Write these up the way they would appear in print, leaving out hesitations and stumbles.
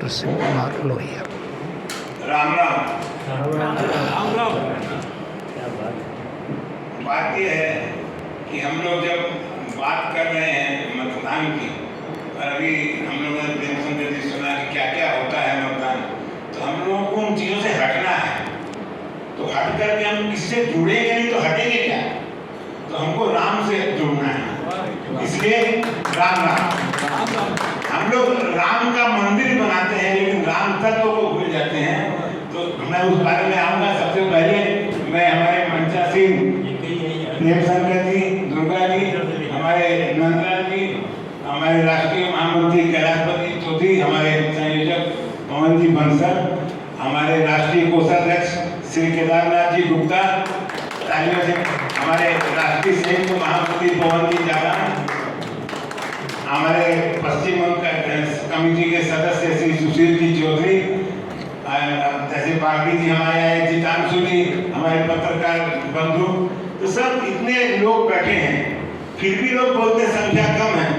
प्रसन्न कुमार लोहिया। राम राम। राम राम। बात यह है कि हम लोग जब बात कर रहे हैं मतदान की, और अभी हम लोगों ने पेंशन दे दी, सुना कि क्या क्या होता है मतदान, तो हम लोगों को उन चीज़ों से हटना है। तो हट करके हम किससे जुड़ेंगे नहीं तो हटेंगे क्या? तो हमको राम से जुड़ना है, इसलिए राम राम। हम लोग राम का मंदिर बनाते हैं लेकिन राम तत्व को भूल जाते हैं। तो मैं उस बारे में आऊँगा। सबसे पहले मैं हमारे मंचासीन देवशंकर जी, दुर्गा जी, हमारे नंदलाल जी, हमारे राष्ट्रीय महामंत्री कैलाशपति चौधरी, हमारे संयोजक पवन जी बंसल, हमारे राष्ट्रीय कोषाध्यक्ष श्री केदारनाथ जी गुप्ता, हमारे राष्ट्रीय संयुक्त महामंत्री पवन जी जागरण, हमारे पश्चिम कमेटी के सदस्य श्री सुशील जी चौधरी, जैसे बागी जी हमारे आए, जितांशु जी, हमारे पत्रकार बंधु, तो सब इतने लोग बैठे हैं, फिर भी लोग बोलते संख्या कम है।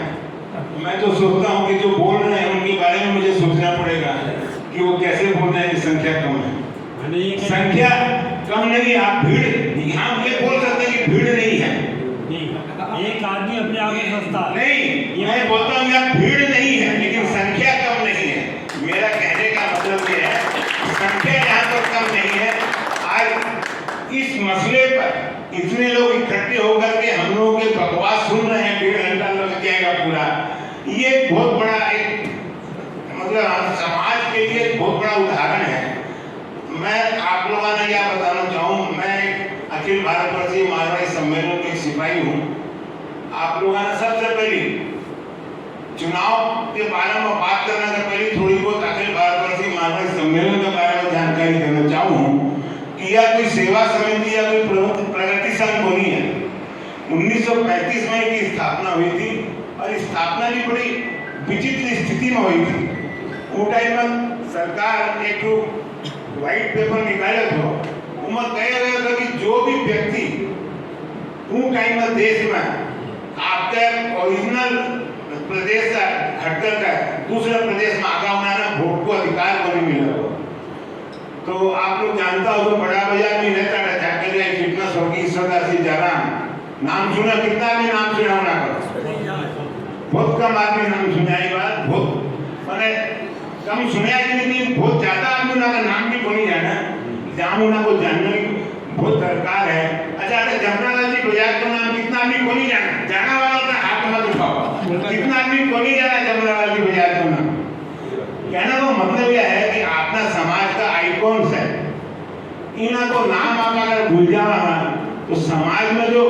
मैं तो सोचता हूँ कि जो बोल रहे हैं उनके बारे में मुझे सोचना पड़ेगा कि वो कैसे बोल रहे हैं कि संख्या कम है। संख्या कम नहीं, आप भीड़, यहाँ ये बोल सकते हैं कि भीड़ नहीं है। एक आदमी अपने आप में सस्ता नहीं, मैं बोलता हूँ यहाँ भीड़ नहीं है लेकिन संख्या कम नहीं है। मेरा कहने का मतलब ये है संख्या यहाँ पर कम नहीं है। आज इस मसले पर इतने लोग इकट्ठे होकर के हम लोगों के बकवास सुन रहे हैं, 1.5 घंटा लग जाएगा पूरा। ये बहुत बड़ा एक मतलब समाज के लिए बहुत बड़ा उदाहरण है। मैं आप लोगों ने क्या बताना चाहूँ, मैं अखिल भारतवर्षीय मारवाड़ी सम्मेलन के सिपाही हूँ। आप लोगों ने सबसे पहले चुनाव के बारे में बात करने से पहले थोड़ी बहुत अखिल भारतवर्षीय मारवाड़ी सम्मेलन के बारे में जानकारी देना चाहूँ कि यह कोई सेवा समिति या कोई प्रगति संघ नहीं है। 1935 में इसकी स्थापना हुई थी और स्थापना भी बड़ी विचित्र स्थिति में हुई थी। वो टाइम में सरकार एक व्हाइट पेपर निकाले थे, उनमें कहा गया था कि जो भी व्यक्ति वो टाइम में देश में आपके ओरिजिनल प्रदेश से हटकर दूसरे प्रदेश में आगा उन्होंने वोट को अधिकार को नहीं मिला। तो आप लोग जानता हो तो बड़ा बाजार में रहता था, जाके जाए फिटनेस होगी ईश्वरदास जी जाराम, नाम सुना? कितना आदमी नाम सुना होना कर? बहुत कम आदमी नाम सुना। ये बात बहुत मैंने कम सुना कि नहीं, बहुत ज्यादा आदमी ना नाम भी को नहीं जाना, जामुना को जानने की बहुत दरकार है। अच्छा, जमनालाल जी बजाज का नाम कितना आदमी को नहीं जाना? जाना वाला का हाथ मत उठाओ, कितना आदमी को नहीं जाना जमनालाल जी बजाज का नाम? कहना को मतलब यह है कि अपना समाज का आइकॉन्स है, इन्हों को नाम आप अगर भूल जावा तो समाज में जो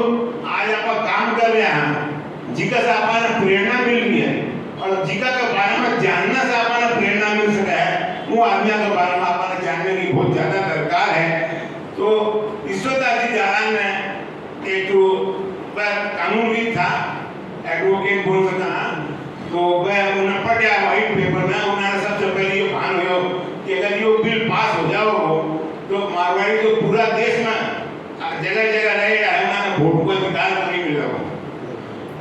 आज आप काम कर रहे हैं जिका से आपने प्रेरणा मिल रही है और जिका के बारे में जानना से आपने प्रेरणा मिल सका है, वो आदमी के बारे में आपने जानने की बहुत ज्यादा दरकार है। तो ईश्वरदास जी जाराम में एक तो कानूनविद था, एडवोकेट बोल सकता, तो वह उन्हें पढ़ा व्हाइट पेपर में, उन्होंने सबसे पहले ये भान हो कि अगर ये बिल पास हो जाओ तो मारवाड़ी तो पूरा देश में जगह जगह रह रहा है, उन्होंने वोट को अधिकार नहीं मिल रहा।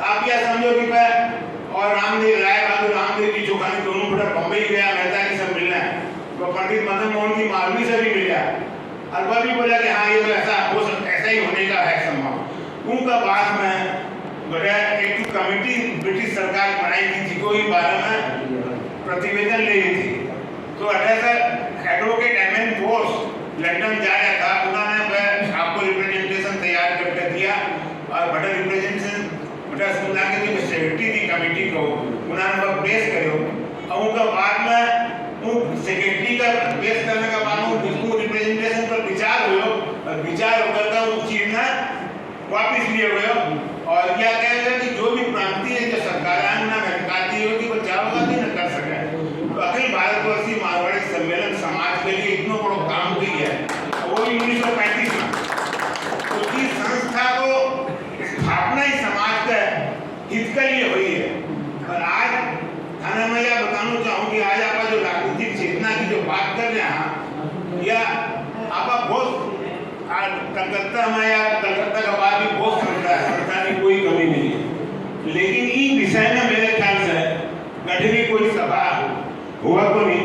आप यह समझो कि मैं और रामदेव राय बहादुर रामदेव जी चौखानी दोनों बड़ा बम्बई गया, मेहता जी सब मिलना है, तो पंडित मदन मोहन जी मालवी से भी मिल गया और वह भी बोला कि हाँ ये तो ऐसा हो सकता, ऐसा ही होने का है संभव। उनका बाद में बड़ा एक कमेटी ब्रिटिश सरकार बनाई थी जिसको ही बारे में प्रतिवेदन ले रही थी। तो एडवोकेट एमएन बोस लंदन जा रहा था, उन्होंने आपको रिप्रेजेंटेशन तैयार करके दिया और बड़ा रिप्रेजेंटेशन बड़ा सुना के जो सेक्रेटरी थी कमेटी को उन्होंने वह पेश करो और उनका बाद में सेक्रेटरी का पेश करने का बाद उसको रिप्रेजेंटेशन पर विचार हुआ और विचार होकर का उस चीज ना वापिस लिए हुए और क्या कहेगा कि जो भी प्रांतीय जो सरकार ना अधिकारी होगी वो चाहोगा कि न कर सके। तो अखिल भारतवर्षीय मारवाड़ी सम्मेलन समाज के लिए इतना बड़ा काम की है, वो 1935 में। तो इस संस्था को स्थापना ही समाज के हित के लिए हुई है। और आज थाना में यह बताना चाहूँ कि आज आप जो राजनीतिक चेतना की जो बात कर रहे हैं या आप बहुत कलकत्ता में या कलकत्ता का बात भी बहुत संस्था है, संस्था की कोई कमी नहीं है, लेकिन इस विषय में मेरे ख्याल से गठनी कोई सभा हुआ को नहीं।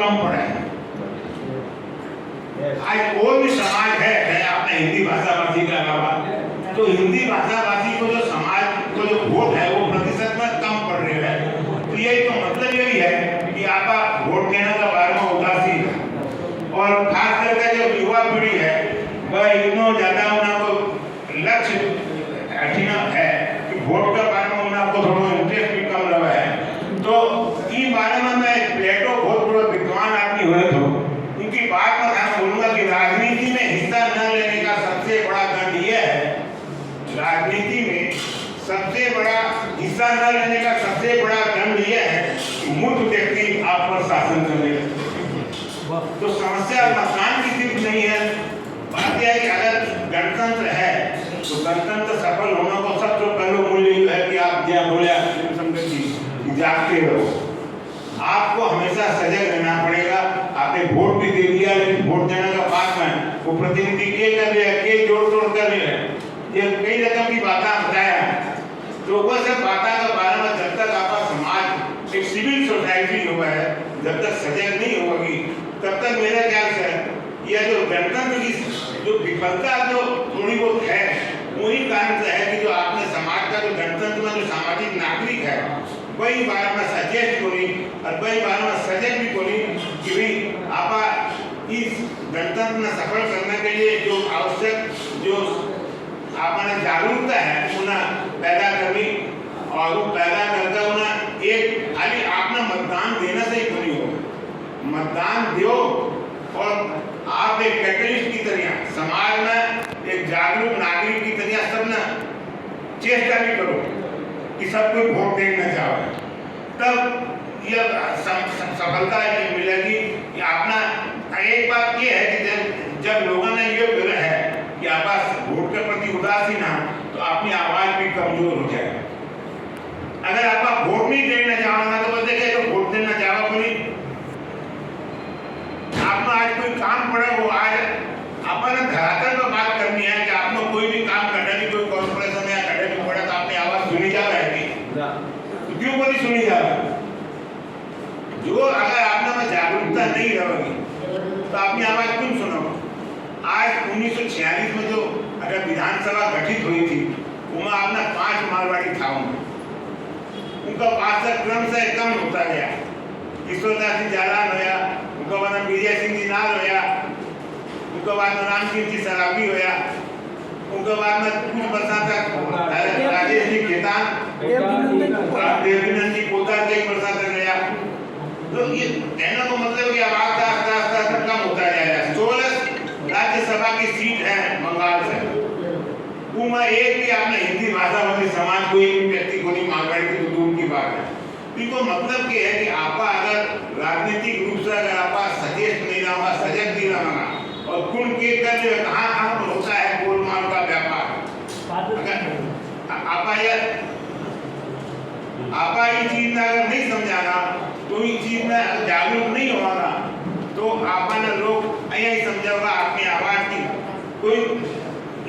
कम पड़ा है। आज कोई भी समाज है, चाहे आपने हिंदी भाषाभाषी का अलावा, तो हिंदी भाषाभाषी को जो समाज को जो वोट है वो प्रतिशत में कम पड़ रहा है। तो यही तो मतलब यही है कि आपका वोट देने का बारे में उदासी है। और खास करके जो युवा पीढ़ी है वह इतना ज्यादा उनको लक्ष्य कठिन है कि वोट के बारे में उनको थोड़ा इंटरेस्ट भी कम लगा है। तो इस बारे में मैं प्लेटो बहुत बड़ा विद्वान आदमी हुए तो उनकी बात में मैं बोलूंगा कि राजनीति में हिस्सा न लेने का सबसे बड़ा दंड यह है, राजनीति में सबसे बड़ा हिस्सा न लेने का सबसे बड़ा दंड यह है कि मूर्ख व्यक्ति आप पर शासन करेगा। तो समस्या मतदान की सिर्फ नहीं है, बात यह है कि अगर गणतंत्र है तो गणतंत्र सफल होने को सबसे पहले मूल्य है कि आप जय बोले जागते रहो। आपको हमेशा सजग रहना पड़ेगा। आपने वोट भी दे दिया, लेकिन वोट देने का बाद में वो प्रतिनिधि के कर रहे हैं, के जोड़ तोड़ कर रहे हैं, ये कई रकम की बातें बताया। तो वो सब बातें के बारे में जब तक आपका समाज एक सिविल सोसाइटी हुआ है, जब तक सजग नहीं होगी तब तक मेरे ख्याल से यह जो गणतंत्र की जो विफलता जो थोड़ी बहुत है वही कारण से है कि जो आपने समाज का जो गणतंत्र में जो सामाजिक नागरिक है वही बारे में सचेत बोली और वही बारे में सजग भी बोली कि भाई आप इस गणतंत्र में सफल करने के लिए जो आवश्यक जो आपने जागरूकता है उन्हें पैदा करनी और वो पैदा करके उन्हें एक खाली आपने मतदान देने से ही पूरी हो, मतदान दो और आप एक कैटलिस्ट की तरह समाज में एक जागरूक नागरिक की तरह सब ना चेष्टा भी करो कि सब कोई वोट देना चाहे, तब यह सफलता मिलेगी। कि अपना एक बात ये है कि जब लोगों ने ये बोला है कि आप वोट के प्रति उदासीन है तो अपनी आवाज भी कमजोर हो जाए। अगर आप वोट नहीं देना चाहोगे तो बस देखिए तो वोट देना चाहो कोई आपने आज कोई काम पड़ा वो आज अपन धरातल पर बात करनी है कि आपने कोई भी काम करने की कोई कॉर्पोरेशन या करने की पड़ा तो आपने आवाज सुनी जा रहेगी, तो क्यों बोली सुनी जा रही? जो अगर आपने में जागरूकता नहीं रहेगी तो अपनी आवाज क्यों सुनोगे? आज 1946 में जो अगर विधानसभा गठित हुई थी उनमें आपने 5 मारवाड़ी था, उनका पार्षद क्रम से कम होता गया। ईश्वरदास जी जालान होया, उनका बाद विजय सिंह जी नाल होया, उनका बाद रामसिंह जी सराबी होया, उनका बाद में कुछ वर्षों तक राजेश जी खेतान, देवीनंद जी पोदार कई वर्षों तक गया। तो ये कहने को मतलब कि आवाज आस्ते कम होता जाएगा। 16 राज्यसभा की सीट है बंगाल से, उनमें एक भी आपने हिंदी भाषाभाषी समाज कोई भी व्यक्ति को नहीं मारवाड़ी की तो दूर की बात है। इनको मतलब ये है कि आप अगर राजनीतिक रूप से अगर आप सचेत नहीं रहा, सजग नहीं रहा और कुल के कर जो कहाँ पर होता है गोलमाल का व्यापार, आप ये चीज अगर नहीं समझाना तो इस चीज में जागरूक नहीं होगा तो आपने लोग यही समझाओगा अपनी आवाज की। कोई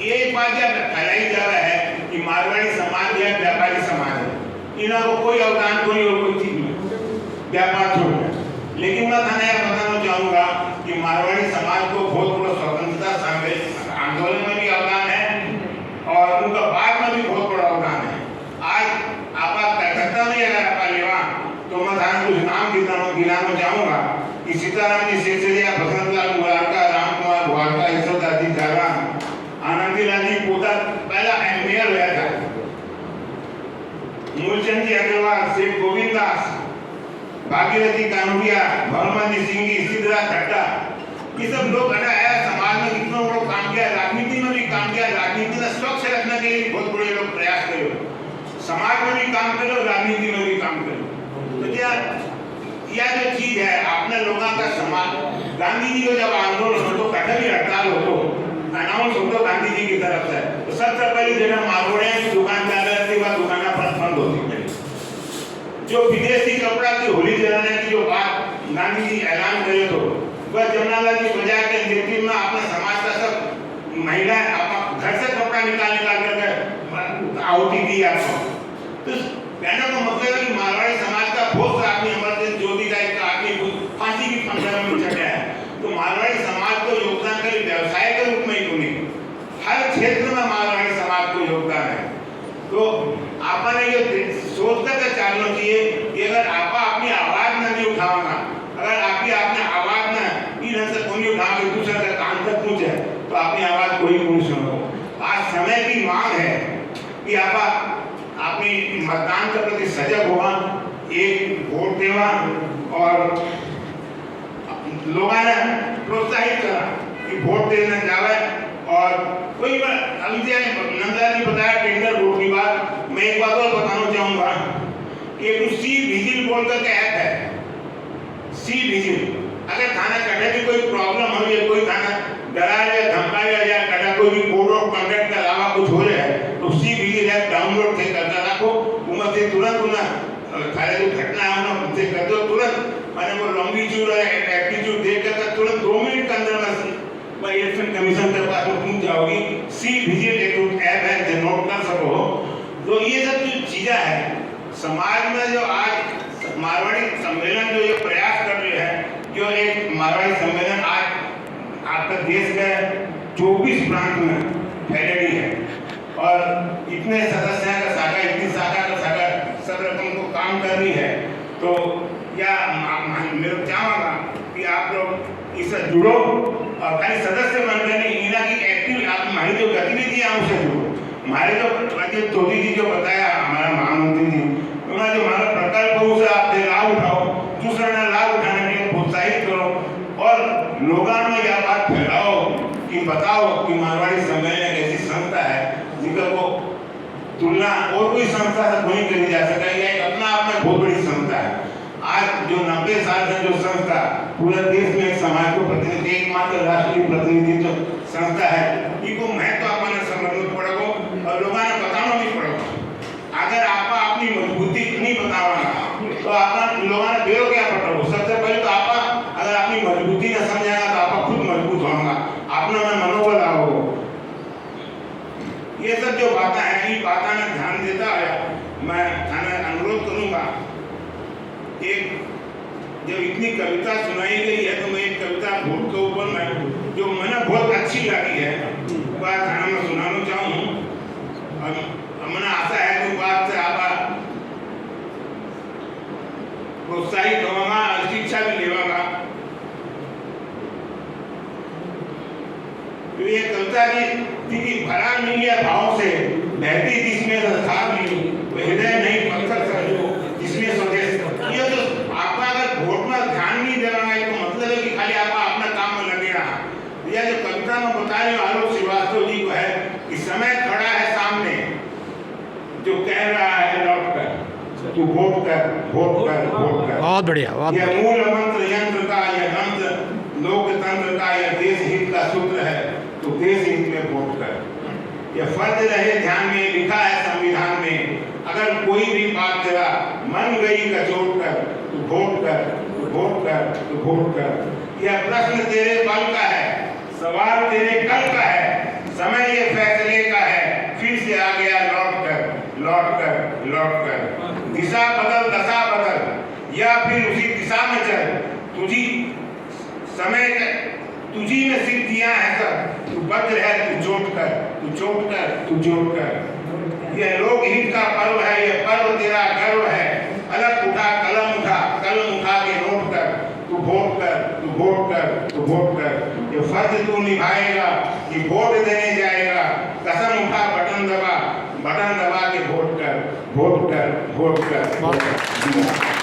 ये बात जब फैलाई जा रहा है कि मारवाड़ी समाज या व्यापारी समाज है, इनको कोई अवदान कोई और कोई चीज नहीं, व्यापार छोड़। लेकिन मैं थाने यह बताना चाहूंगा कि मारवाड़ी समाज को बहुत बड़ा स्वतंत्रता आंदोलन में भी अवदान है और उनका बाद में भी बहुत बड़ा अवदान है। आज आप कलकत्ता में अगर आप लेवा तो मैं थाने कुछ नाम गिनाना चाहूंगा कि सीताराम जी शेषरिया, बसंतलाल मुरारका, राम कुमार भुआरका, ईश्वरदास जी जालान, आनंदीलाल जी पोदार पहला मेयर हुआ था, मूलचंद जी अग्रवाल, शेख गोविंद दास, भागीरथी कानूरिया, भवरमल सिंह जी, सिद्धराज खट्टा, ये सब लोग आया समाज में कितना बड़ा काम किया, राजनीति में भी काम किया। राजनीति में स्वच्छ रखने के लिए बहुत बड़े लोग प्रयास करो, समाज में भी काम करो, राजनीति में भी काम करो। तो यह जो चीज है अपने लोगों का समाज, गांधी जी को जब आंदोलन हो तो कठिन हड़ताल हो तो अनाउंस हो तो गांधी जी की तरफ से तो सबसे पहले जगह मारवाड़िया की दुकान डाल रहती वह दुकाना पर बंद होती है। जो विदेशी कपड़ा की होली जलाने की जो बात गांधी जी ऐलान करे तो वह जमनालाल जी बजा के नेतृत्व में अपने समाज का सब महिलाएं घर से कपड़ा निकाल करके आहुति दी आपको। तो कहने का मतलब है कि मारवाड़ी समाज का बहुत सा आदमी अमरजीत ज्योति का एक आदमी फांसी की फंदा तो आपने ये सोच कर चालना चाहिए कि अगर आप अपनी आवाज नहीं उठाओगा, अगर आपकी आपने आवाज ना इन से कोई उठाओगे दूसरे का कान तक पहुंचे तो अपनी आवाज कोई नहीं सुनो। आज समय की मांग है कि आप अपनी मतदान के प्रति सजग हुआ, एक वोट देवा और लोगों ने प्रोत्साहित करा कि वोट देना जावे। और कोई अभी नंदा ने बताया टेंडर वोट की बात, मैं एक बात और बताना चाहूंगा कि एक सी विजिल बोल का ऐप है, सी विजिल। अगर थाना कटे भी कोई प्रॉब्लम हो या कोई थाना डरा या धमका या कटा कोई भी कोड ऑफ कंडक्ट के अलावा कुछ हो जाए तो सी विजिल ऐप डाउनलोड थे करता रखो, उमर से तुरंत थारे जो घटना है उनसे कर दो तुरंत, मैंने वो लॉन्गिट्यूड और एप्टीट्यूड देख कर तुरंत 2 मिनट के अंदर मैं इलेक्शन कमीशन के पास में पहुंच जाओगी। सी विजिल एक ऐप है जो नोट कर सको। तो ये सब जो चीज़ें है समाज में, जो आज मारवाड़ी सम्मेलन जो ये प्रयास कर रहे हैं, जो एक मारवाड़ी सम्मेलन आज आपका देश के 24 प्रांत में फैलेगी है और इतने सदस्य का शाखा, इतनी शाखा का शाखा सब रकम को काम कर रही है। तो या मैं चाहूँगा कि आप लोग इससे जुड़ो और खाली सदस्य बनकर नहीं, इना की एक्टिव आप हमारी जो गतिविधियाँ उससे जुड़ो। हमारे जो तोदी जी जो बताया हमारा महामंत्री जी, उन्होंने जो हमारा प्रकल्प है उसे आप लाभ उठाओ, दूसरा ना लाभ उठाने के लिए प्रोत्साहित करो और लोगों में यह बात फैलाओ कि बताओ कि मारवाड़ी सम्मेलन एक ऐसी संस्था है जिसका वो तुलना और कोई संस्था से नहीं करी जा सके। यह एक अपना आप में बहुत बड़ी संस्था है। आज जो 90 साल से जो संस्था पूरे देश में एक समाज को प्रतिनिधि, एकमात्र राष्ट्रीय प्रतिनिधित्व संस्था है, इनको महत्व अपने समझना पड़ेगा और लोगों ने बताना भी पड़ेगा। अगर आप अपनी मजबूती नहीं बताओगे तो आप लोगों ने बेरो क्या पड़ेगा। सबसे पहले तो आप अगर अपनी मजबूती न समझेगा तो आप खुद मजबूत होगा, अपना में मनोबल आओगे। ये सब जो बातें हैं, इन बातों में ध्यान देता है मैं थाने अनुरोध करूंगा। एक जब इतनी कविता सुनाई गई है तो मैं एक कविता भोट के ऊपर में जो मैंने बहुत अच्छी लगी है बात थाना में सुनाना चाहूँ और मैंने आशा है कि बात से आप प्रोत्साहित होगा और शिक्षा भी लेगा। तो ये कविता की भरा नहीं है भाव से बहती जिसमें संसार नहीं, हृदय नहीं पत्थर समझो जिसमें स्वदेश। ये जो आपका अगर वोट में ध्यान नहीं दे रहा है तो मतलब है कि खाली आप अपना काम में लगे रहा। यह जो कविता में बता रहे आलोक श्रीवास्तव जी को है कि समय खड़ा है सामने जो कह रहा है लौट कर तू वोट कर, वोट कर, वोट कर। बहुत बढ़िया, बहुत यह मूल मंत्र यंत्र का, यह मंत्र लोकतंत्र का, यह देश हित का सूत्र है, तो देश हित में वोट कर। यह फर्ज रहे ध्यान में, लिखा है संविधान में, अगर कोई भी बात तेरा मन गई कचोट कर तू वोट कर, तू वोट कर, तू वोट कर। यह प्रश्न तेरे बल का है, सवाल तेरे कल का है, समय ये फैसले का है, फिर से आ गया लौट कर, लौट कर, लौट कर। दिशा बदल, दशा बदल या फिर उसी दिशा में चल, तुझी समय तुझी में सिद्धियां हैं सब, तू बच रहे तू चोट कर, तू चोट कर, तू चोट कर। यह लोकहित का पर्व है, यह पर्व तेरा गर्व है, अलग उठा कलम उठा, कलम उठा के नोट कर, तू वोट कर, तू वोट कर, तू वोट कर। ये फर्ज तू निभाएगा कि वोट देने जाएगा, कसम उठा बटन दबा के वोट कर, वोट कर, वोट कर।